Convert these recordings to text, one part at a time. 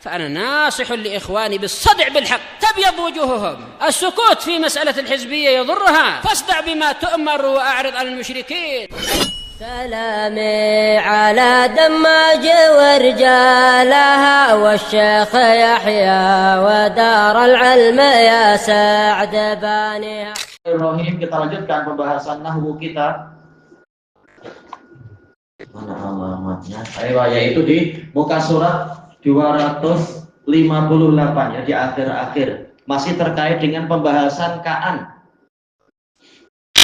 فأنا ناصح لإخواني بالصدع بالحق تبيض وجوههم. السكوت في مسألة الحزبية يضرها، فاصدع بما تؤمر وأعرض عن المشركين. سلامي على دماج ورجالها والشيخ يحيى ودار العلم يا سعد بانيها. Kita lanjutkan pembahasan nahwu kita. Mana alamatnya? Yaitu di muka surat 258 ya, di akhir-akhir. Masih terkait dengan pembahasan ka'an.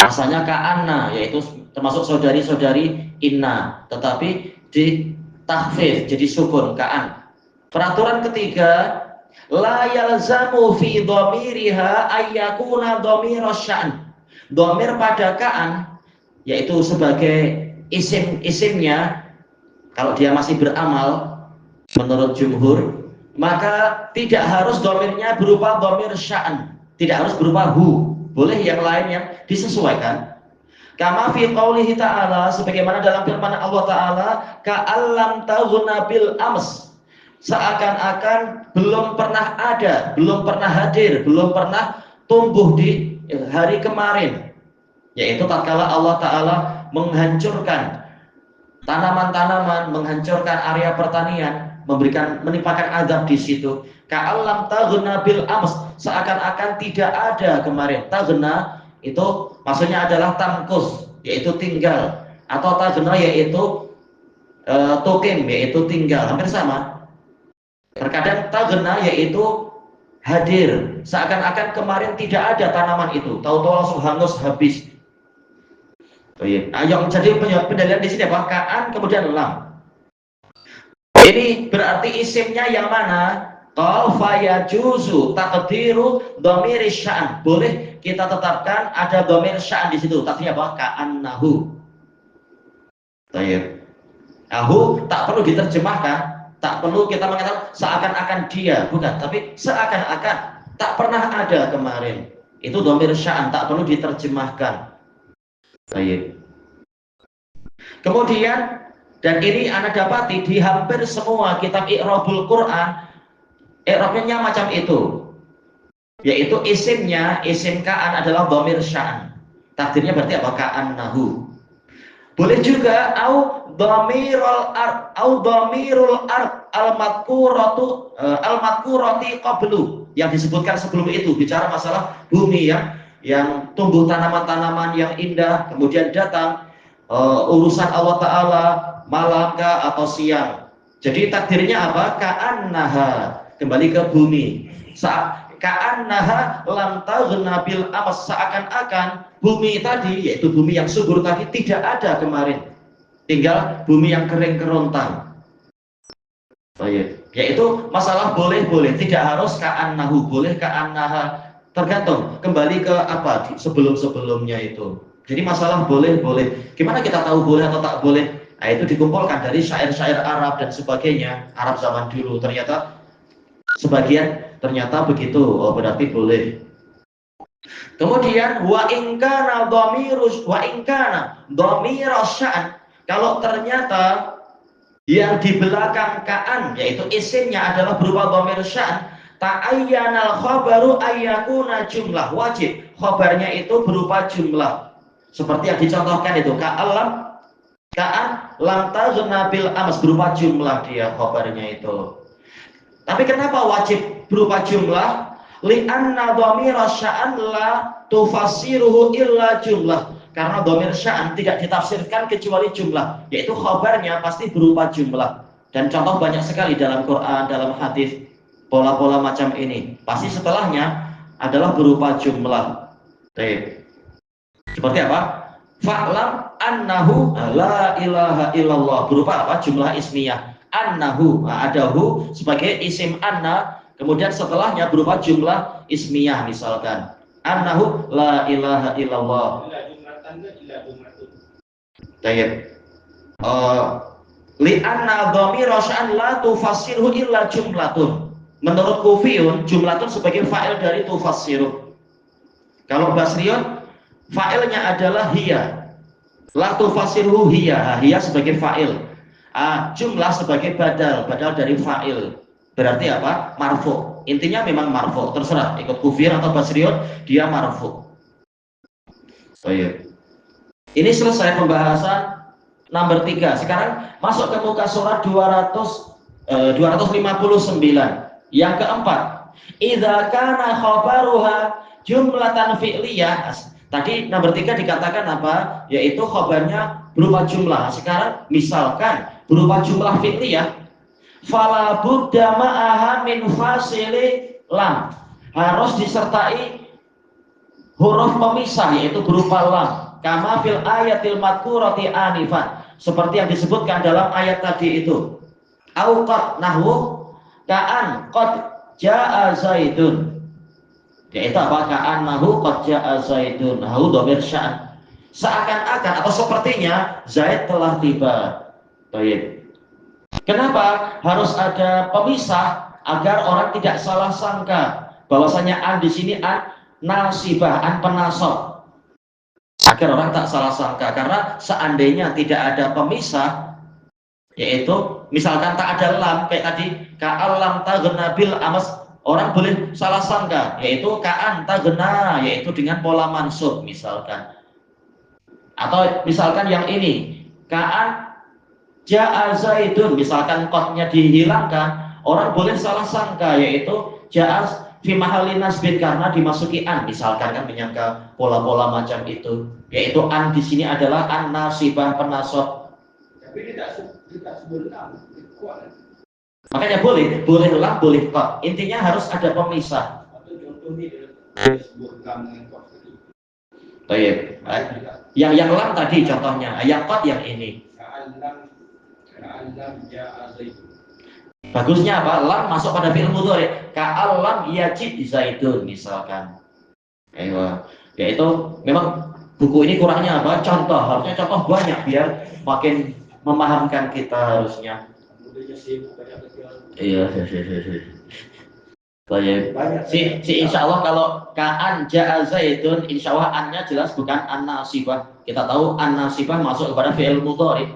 Asalnya ka'anna, yaitu termasuk saudari-saudari inna, tetapi di takhfif jadi sukun ka'an. Peraturan ketiga, la yalzamu fi dhamiriha ayyakuna dhamiras sya'an. Dhamir pada ka'an yaitu sebagai isim-isimnya, kalau dia masih beramal menurut jumhur, maka tidak harus dhamirnya berupa dhamir sya'an, tidak harus berupa hu. Boleh yang lain yang disesuaikan. Kama fi qaulihi ta'ala, sebagaimana dalam firman Allah Ta'ala, ka'allam taghna bil ams, seakan-akan belum pernah ada, belum pernah hadir, belum pernah tumbuh di hari kemarin, yaitu tatkala Allah Ta'ala menghancurkan tanaman-tanaman, menghancurkan area pertanian, menimpakan azab di situ. Ka'allam taghna bil ams, seakan-akan tidak ada kemarin. Taghna itu maksudnya adalah tamkus, yaitu tinggal, atau taghna yaitu tukim, yaitu tinggal, hampir sama. Terkadang taghna yaitu hadir, seakan-akan kemarin tidak ada tanaman itu, tahu-tahu langsung hangus habis. Yang jadi pendalilan di sini apa? Ka'an kemudian lam. Ini berarti isimnya yang mana? Qal fayajuzu taqdiru dhamir sya'an. Boleh kita tetapkan ada dhamir sya'an di situ. Tadinya apa? Ka'annahu. Baik. Nahu tak perlu diterjemahkan, tak perlu kita mengatakan seakan-akan dia, bukan, tapi seakan-akan tak pernah ada kemarin. Itu dhamir sya'an, tak perlu diterjemahkan. Baik. Kemudian, dan ini Anda dapati di hampir semua kitab i'rabul Quran, i'rabnya macam itu, yaitu isimnya, isim ka'an adalah dhamir sya'an. Takdirnya berarti apa? Ka'annahu. Boleh juga au dhamirul ard, au dhamirul ard al-madhkurati qablu, yang disebutkan sebelum itu, bicara masalah bumi yang tumbuh tanaman-tanaman yang indah, kemudian datang urusan Allah Ta'ala malamkah atau siang. Jadi takdirnya apa? Ka'annaha, kembali ke bumi. Ka'annaha lam taghna bil ams, seakan-akan bumi tadi, yaitu bumi yang subur tadi, tidak ada kemarin. Tinggal bumi yang kering kerontang. Yaitu masalah boleh-boleh, tidak harus ka'annahu, boleh ka'annaha, tergantung kembali ke apa sebelum-sebelumnya itu. Jadi masalah boleh-boleh. Gimana kita tahu boleh atau tak boleh? Nah, itu dikumpulkan dari syair-syair Arab dan sebagainya. Arab zaman dulu ternyata sebagian ternyata begitu. Oh, berarti boleh. Kemudian wa in kana dhamirus sya'an, kalau ternyata yang di belakang ka'an yaitu isimnya adalah berupa dhamir sya'an, ta'ayyanal khabaru ayyakuna jumlah, wajib khabarnya itu berupa jumlah. Seperti yang dicontohkan itu, ka'an lam taghna bil ams, berupa jumlah dia khabarnya itu. Tapi kenapa wajib berupa jumlah? Li'anna dhamira sya'an la tufassiruhu illa jumlah. Karena dhamir sya'an tidak ditafsirkan kecuali jumlah, yaitu khabarnya pasti berupa jumlah. Dan contoh banyak sekali dalam Quran, dalam hadis, pola-pola macam ini. Pasti setelahnya adalah berupa jumlah. Baik. Seperti apa? Fa'lam annahu la ilaha illallah, berupa apa? Jumlah ismiyah. Annahu, ada hu sebagai isim anna, kemudian setelahnya berupa jumlah ismiyah, misalkan annahu la ilaha illallah. Baik. Li anna dhamira sya'an la tufassiruhu illa jumlatun. Menurut Kufiyun, jumlatun sebagai fa'il dari tufassiruh. Kalau Basriyun, fa'ilnya adalah hiya. La tufassiruhu hiya, hiya sebagai fa'il. Jumlah sebagai badal dari fa'il. Berarti apa? Marfu. Intinya memang marfu. Terserah ikut kufir atau basriun, dia marfu. Baik. Ini selesai pembahasan nomor 3. Sekarang masuk ke muka surat 259. Yang keempat, idza kana khabaruha jumlatan fi'liyah. Tadi nomor 3 dikatakan apa? Yaitu khabarnya berupa jumlah. Sekarang misalkan berupa jumlah fi'liyah, fala budda ma'aha min fasili lam. Harus disertai huruf pemisah yaitu berupa lam. Kama fil ayatil madkurati anifan, seperti yang disebutkan dalam ayat tadi itu. Au qad nahwu ka'an qad jaa zaidun. Yaitu apa? Ka'an nahwu qad jaa zaidun. Nahwu dhamir sya'an. Seakan-akan atau sepertinya Zaid telah tiba. Baik. Kenapa harus ada pemisah agar orang tidak salah sangka bahwasanya an di sini an nasibah, an penasab. Agar orang tak salah sangka, karena seandainya tidak ada pemisah, yaitu misalkan tak ada lam kayak tadi ka'al lam taghna bil amas, orang boleh salah sangka, yaitu ka'an taghna, yaitu dengan pola mansub misalkan. Atau misalkan yang ini ka'an ja'a zaidun, misalkan qadnya dihilangkan, orang boleh salah sangka, yaitu ja'a fi mahalli nasbin, karena dimasuki an, misalkan kan menyangka pola-pola macam itu, yaitu an di sini adalah an nasibah penasab. Tapi tidak sebut lam. Makanya boleh lam, boleh qad. Intinya harus ada pemisah. Atau contoh ini sebut lam dengan qad. Baik. Yang lam tadi contohnya, yang qad yang ini. Ka'allam ja'a zaidun. Bagusnya apa? Lam masuk pada fi'il mudhari. Ka'allam yajid zaidun misalkan. Ayo. Yaitu memang buku ini kurangnya apa? Contoh. Harusnya contoh banyak biar makin memahamkan kita harusnya. Iya. Baik. Si insya Allah kalau ka'an ja'a zaidun, insya Allah annya jelas bukan an-nasibah. Kita tahu an-nasibah masuk kepada fi'il mudhari.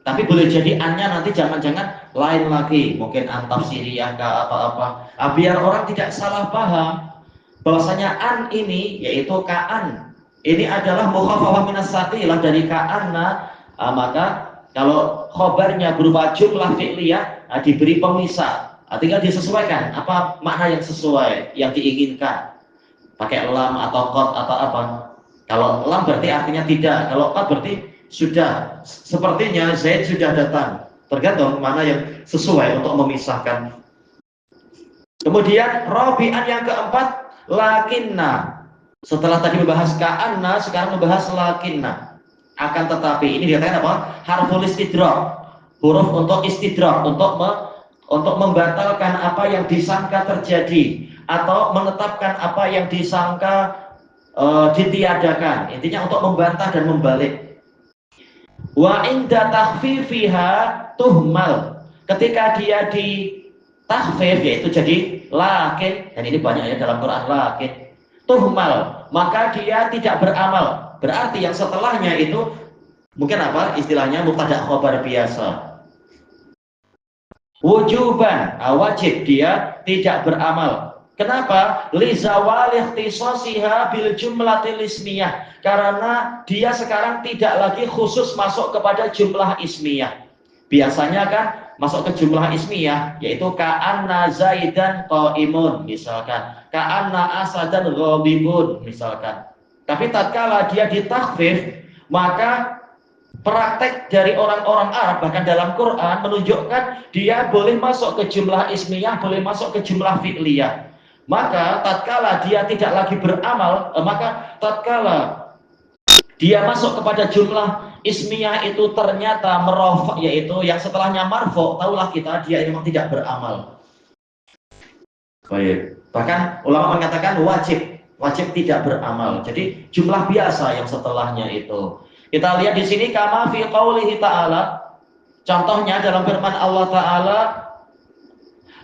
Tapi boleh jadi annya nanti jangan-jangan lain lagi, mungkin an tafsiriyah ke apa-apa. Biar orang tidak salah paham bahwasanya an ini yaitu ka'an. Ini adalah mukhaffafah minas saqilah dari ka'anna. Maka kalau khobarnya berupa jumlah fi'liyah, diberi pemisah. Tinggal disesuaikan apa makna yang sesuai yang diinginkan. Pakai lam atau qad atau apa. Kalau lam berarti artinya tidak, kalau qad berarti sudah, sepertinya Zaid sudah datang. Tergantung mana yang sesuai untuk memisahkan. Kemudian rabi'an yang keempat, lakinna. Setelah tadi membahas ka'anna, sekarang membahas lakinna. Akan tetapi ini dikatakan apa? Harful istidrak. Huruf untuk istidrak, untuk membatalkan apa yang disangka terjadi atau menetapkan apa yang disangka ditiadakan. Intinya untuk membantah dan membalik. Wa inda takhfifiha tuhmal, ketika dia di takhfif yaitu jadi lakin, dan ini banyak ya dalam Quran lakin, tuhmal, maka dia tidak beramal. Berarti yang setelahnya itu mungkin apa istilahnya mubtada khobar biasa. Wujuban, wajib, dia tidak beramal. Kenapa? Li zawali ikhtisasiha bil jumlatil ismiyah. Karena dia sekarang tidak lagi khusus masuk kepada jumlah ismiyah. Biasanya kan masuk ke jumlah ismiyah yaitu ka'anna zaidan qaimun misalkan, ka'anna asadan ghabibun misalkan. Tapi tatkala dia ditakhfif, maka praktek dari orang-orang Arab bahkan dalam Quran menunjukkan dia boleh masuk ke jumlah ismiyah, boleh masuk ke jumlah fi'liyah. Maka tatkala dia tidak lagi beramal, maka tatkala dia masuk kepada jumlah ismiyah itu ternyata merofa, yaitu yang setelahnya marfu, tahulah kita dia memang tidak beramal. Baik. Bahkan ulama mengatakan wajib tidak beramal. Jadi jumlah biasa yang setelahnya itu. Kita lihat di sini kama fi qaulihi ta'ala. Contohnya dalam firman Allah Ta'ala,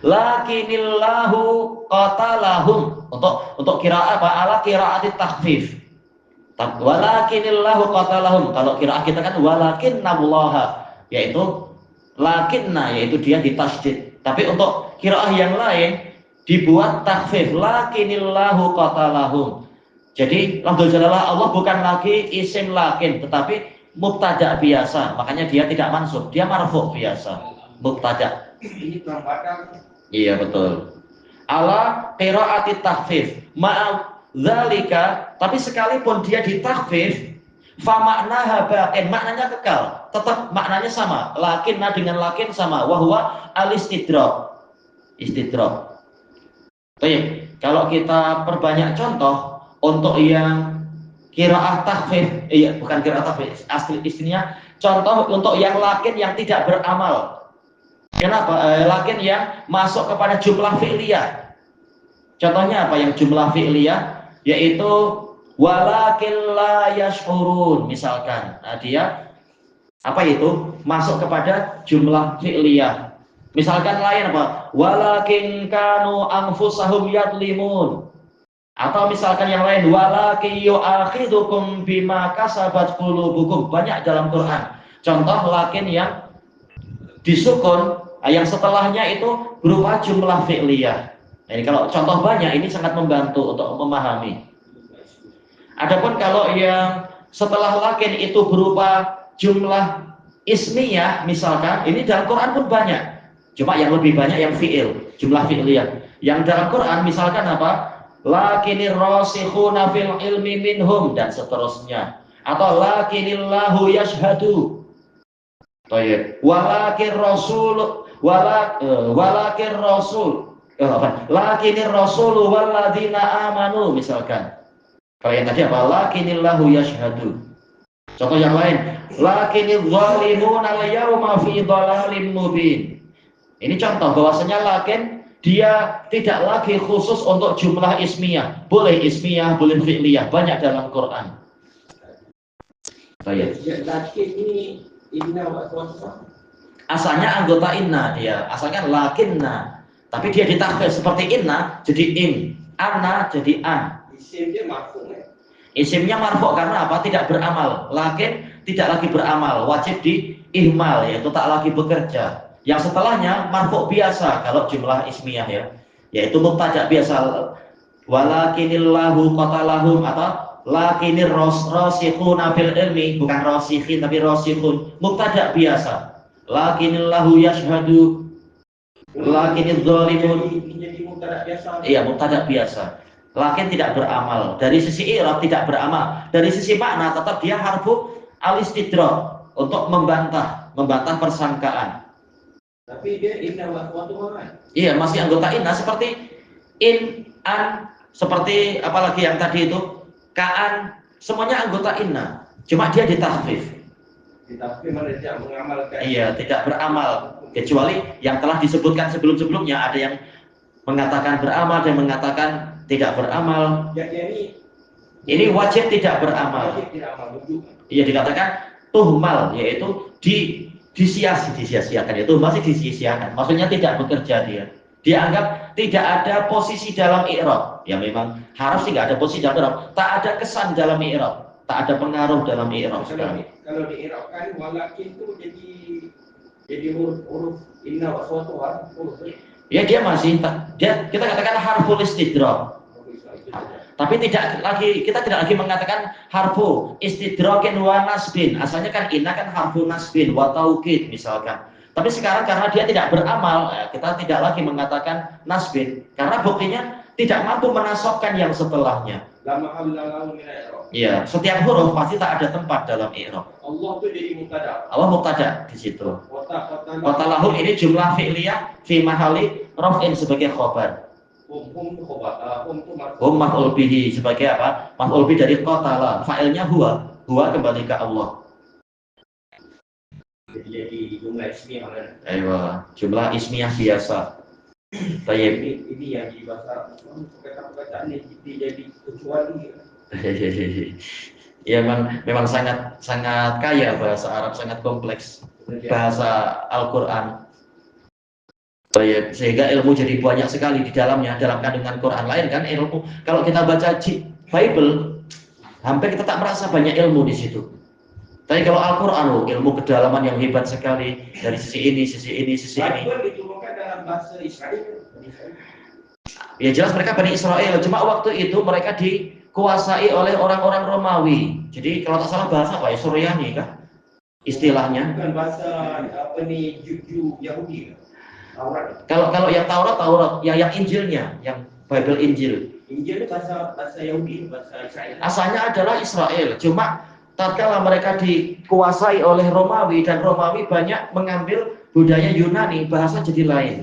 lakinillahu qatalahum, untuk qiraat apa? Ala qiraatit takhfif. Walakinillahu qatalahum, kalau qiraat kita kan walakinnallaha, yaitu lakinna, yaitu dia ditasydid. Tapi untuk qiraah yang lain dibuat takhfif, lakinillahu qatalahum. Jadi lafzul jalalah Allah bukan lagi isim lakin, tetapi mubtada biasa. Makanya dia tidak mansub, dia marfu biasa. Mubtada. Ini perempatan. Iya betul. Ala qiraati takhfif. Maaf zalika, tapi sekalipun dia ditakhfif, fa maknaha baqin, maknanya kekal. Tetap maknanya sama. Lakinna dengan lakin sama. Wa huwa al-istidrak. Istidrak. Baik, kalau kita perbanyak contoh untuk yang qiraah takhfif, bukan qiraah takhfif, asli istrinya contoh untuk yang lakin yang tidak beramal. Kenapa? Lakin yang masuk kepada jumlah fi'liyah. Contohnya apa yang jumlah fi'liyah? Yaitu walakin la yash'urun misalkan. Nah, dia apa itu? Masuk kepada jumlah fi'liyah. Misalkan lain apa? Walakin kanu anfusahum yadlimun. Atau misalkan yang lain, walakin yu'akhidukum bima kasabat qulubukum. Banyak dalam Quran. Contoh lakin yang disukun, yang setelahnya itu berupa jumlah fi'liyah. Jadi kalau contoh banyak ini sangat membantu untuk memahami. Adapun kalau yang setelah lakin itu berupa jumlah ismiyah misalkan, ini dalam Quran pun banyak. Cuma yang lebih banyak yang fi'il, jumlah fi'liyah. Yang dalam Quran misalkan apa? Lakinir rasikhuna fil ilmi minhum dan seterusnya. Atau lakinillahu yashhadu. Baik. Walakin rasul lakinir rasul walladzina amanu misalkan. Kalau yang tadi apa? Lakinillahu yashhadu. Contoh yang lain, lakinidz zalimuna al-yawma fi dhalalim mubin. Ini contoh bahwasanya lakin dia tidak lagi khusus untuk jumlah ismiyah. Boleh ismiyah, boleh fi'liyah, banyak dalam Quran. Baik. Lakin ini inna wa suatu. Asalnya anggota inna dia, asalnya lakinna. Tapi dia ditakhfif seperti inna jadi in, anna jadi an. Isim dia marfu kan? Isimnya marfu karena apa? Tidak beramal. Lakin tidak lagi beramal, wajib di ihmal, yaitu tak lagi bekerja. Yang setelahnya marfu biasa kalau jumlah ismiyah ya, yaitu mubtada biasa. Walakinillahu qatalahum atau lakinir rasikhuna fil ilmi, bukan rasikhin tapi rasikhun, mubtada biasa. Lakinillahu yashhadu, lakinidz zalimun. Menjadi mubtada biasa. Iya, mubtada biasa. Lakin tidak beramal. Dari sisi i'rab tidak beramal. Dari sisi makna tetap dia harfu al-istidrak untuk membantah persangkaan. Tapi dia inna wa suatu kan? Iya, masih anggota inna seperti in, an, seperti apalagi yang tadi itu kaan, semuanya anggota inna. Cuma dia ditakhfif. Tapi mereka tidak mengamalkan. Iya, tidak beramal kecuali yang telah disebutkan sebelum-sebelumnya. Ada yang mengatakan beramal dan mengatakan tidak beramal. Ya, ini wajib tidak beramal. Wajib tidak amal. Iya, dikatakan tuhmal, yaitu disia-siakan, itu masih disia-siakan. Maksudnya tidak bekerja dia. Dia anggap tidak ada posisi dalam i'rab. Ya memang harus tidak ada posisi dalam i'rab. Tak ada kesan dalam i'rab. Tak ada pengaruh dalam i'rab. Kalau di i'rab kan walakin itu jadi huruf inna wa suatu huruf. Ya dia masih kita katakan harful istidrak. Tapi kita tidak lagi mengatakan harfu istidrakin wa nasbin. Asalnya kan inna kan harfu nasbin wa taukid misalkan. Tapi sekarang karena dia tidak beramal, kita tidak lagi mengatakan nasbin karena buktinya tidak mampu menasobkan yang setelahnya. Iya, setiap huruf pasti tak ada tempat dalam i'rab. Allah itu jadi mubtada. Allah mubtada di situ. Kota lahum ini jumlah fi'liyah fi mahali raf'in sebagai khobar. Maf'ul bihi sebagai apa? Maf'ul bihi dari qatala. Fa'ilnya huwa kembali ke Allah. Jadi jumlah ismiyah kan? Ayo, jumlah ismiyah biasa. Baik. Ini yang di bahasa kata-kataan ini jadi kecuali. Ya memang sangat kaya bahasa Arab, sangat kompleks. Bahasa Al-Qur'an. Baik, sehingga ilmu jadi banyak sekali di dalamnya, dalam kandungan Quran. Lain kan ilmu. Kalau kita baca Bible, hampir kita tak merasa banyak ilmu di situ. Tapi kalau Al-Quran, ilmu kedalaman yang hebat sekali dari sisi ini, sisi ini, sisi ini. Bible diturunkan dalam bukan bahasa Israel. Ya jelas mereka Bani Israel, cuma waktu itu mereka dikuasai oleh orang-orang Romawi. Jadi kalau tak salah bahasa apa ya, Suryani kah istilahnya? Bukan bahasa apa nih Juju Yahudi. Taurat. Kalau yang Taurat, ya yang Injilnya, yang Bible Injil. Injil itu bahasa Yahudi, bahasa Israel. Asalnya adalah Israel, cuma tatkala mereka dikuasai oleh Romawi dan Romawi banyak mengambil budaya Yunani, bahasa jadi lain.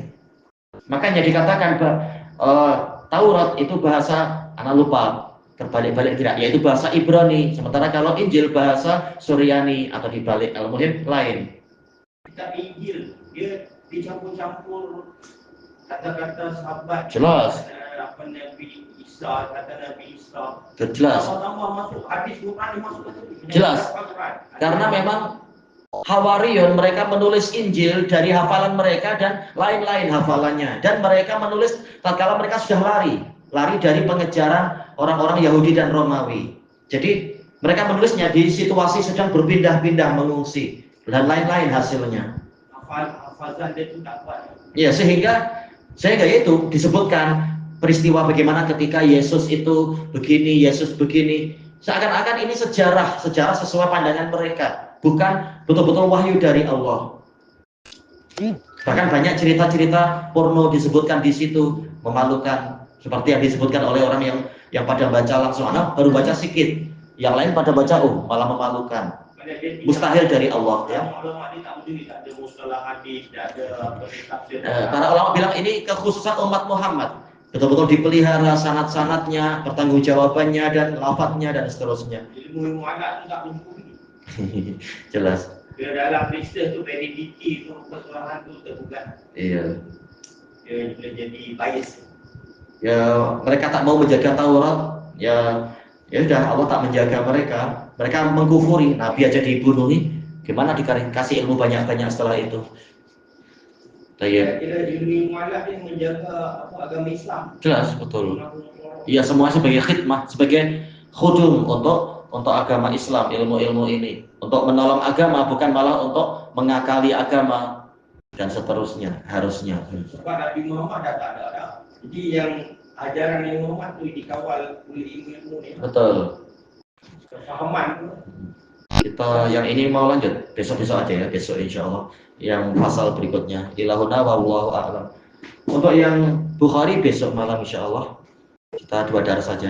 Makanya dikatakan Taurat itu bahasa, anak lupa terbalik-balik tidak, yaitu bahasa Ibrani. Sementara kalau Injil bahasa Suryani atau dibalik, al-muhim lain. Kitab Injil dia dicampur-campur kata-kata sahabat. Jelas. Apa Nabi Isa, kata Nabi Isa. Jelas. Tambah masuk hadis Quran masuk ke situ. Jelas. Karena memang Hawariun mereka menulis Injil dari hafalan mereka dan lain-lain hafalannya, dan mereka menulis tatkala mereka sudah lari dari pengejaran orang-orang Yahudi dan Romawi. Jadi mereka menulisnya di situasi sedang berpindah-pindah mengungsi dan lain-lain hasilnya. Hafazan dia itu tak kuat. Ya, sehingga itu disebutkan peristiwa bagaimana ketika Yesus itu begini, Yesus begini. Seakan-akan ini sejarah sesuai pandangan mereka, bukan betul-betul wahyu dari Allah. Bahkan banyak cerita-cerita porno disebutkan di situ, memalukan, seperti yang disebutkan oleh orang yang pada baca langsung, baru baca sedikit, yang lain pada baca malah memalukan. Mustahil dari Allah, ya. Para ulama bilang ini kekhususan umat Muhammad. Betul-betul dipelihara sanad-sanadnya, pertanggungjawabannya dan lafadznya dan seterusnya. Ilmu anak itu tak lumpuh. Jelas. Dia dalam Kristen itu validity itu kesalahan itu terbuka. Iya. Dia jadi bias. Ya mereka tak mau menjaga Taurat, ya sudah Allah tak menjaga mereka. Mereka mengkufuri, Nabi aja dibunuh nih. Gimana dikasih ilmu banyak-banyak setelah itu? Kira ilmu malah yang menjaga agama Islam. Jelas, betul. Iya, semua sebagai khidmah, sebagai khudum untuk agama Islam, ilmu-ilmu ini untuk menolong agama, bukan malah untuk mengakali agama dan seterusnya. Harusnya. Sebab Nabi Muhammad tak ada. Jadi yang ajaran Nabi Muhammad itu dikawal oleh ilmu ini. Betul. Kefahaman. Kita yang ini mau lanjut besok-besok aja ya, besok insya Allah yang pasal berikutnya. Ilahuna wallahu a'lam. Untuk yang Bukhari besok malam insya Allah kita 2 darah saja.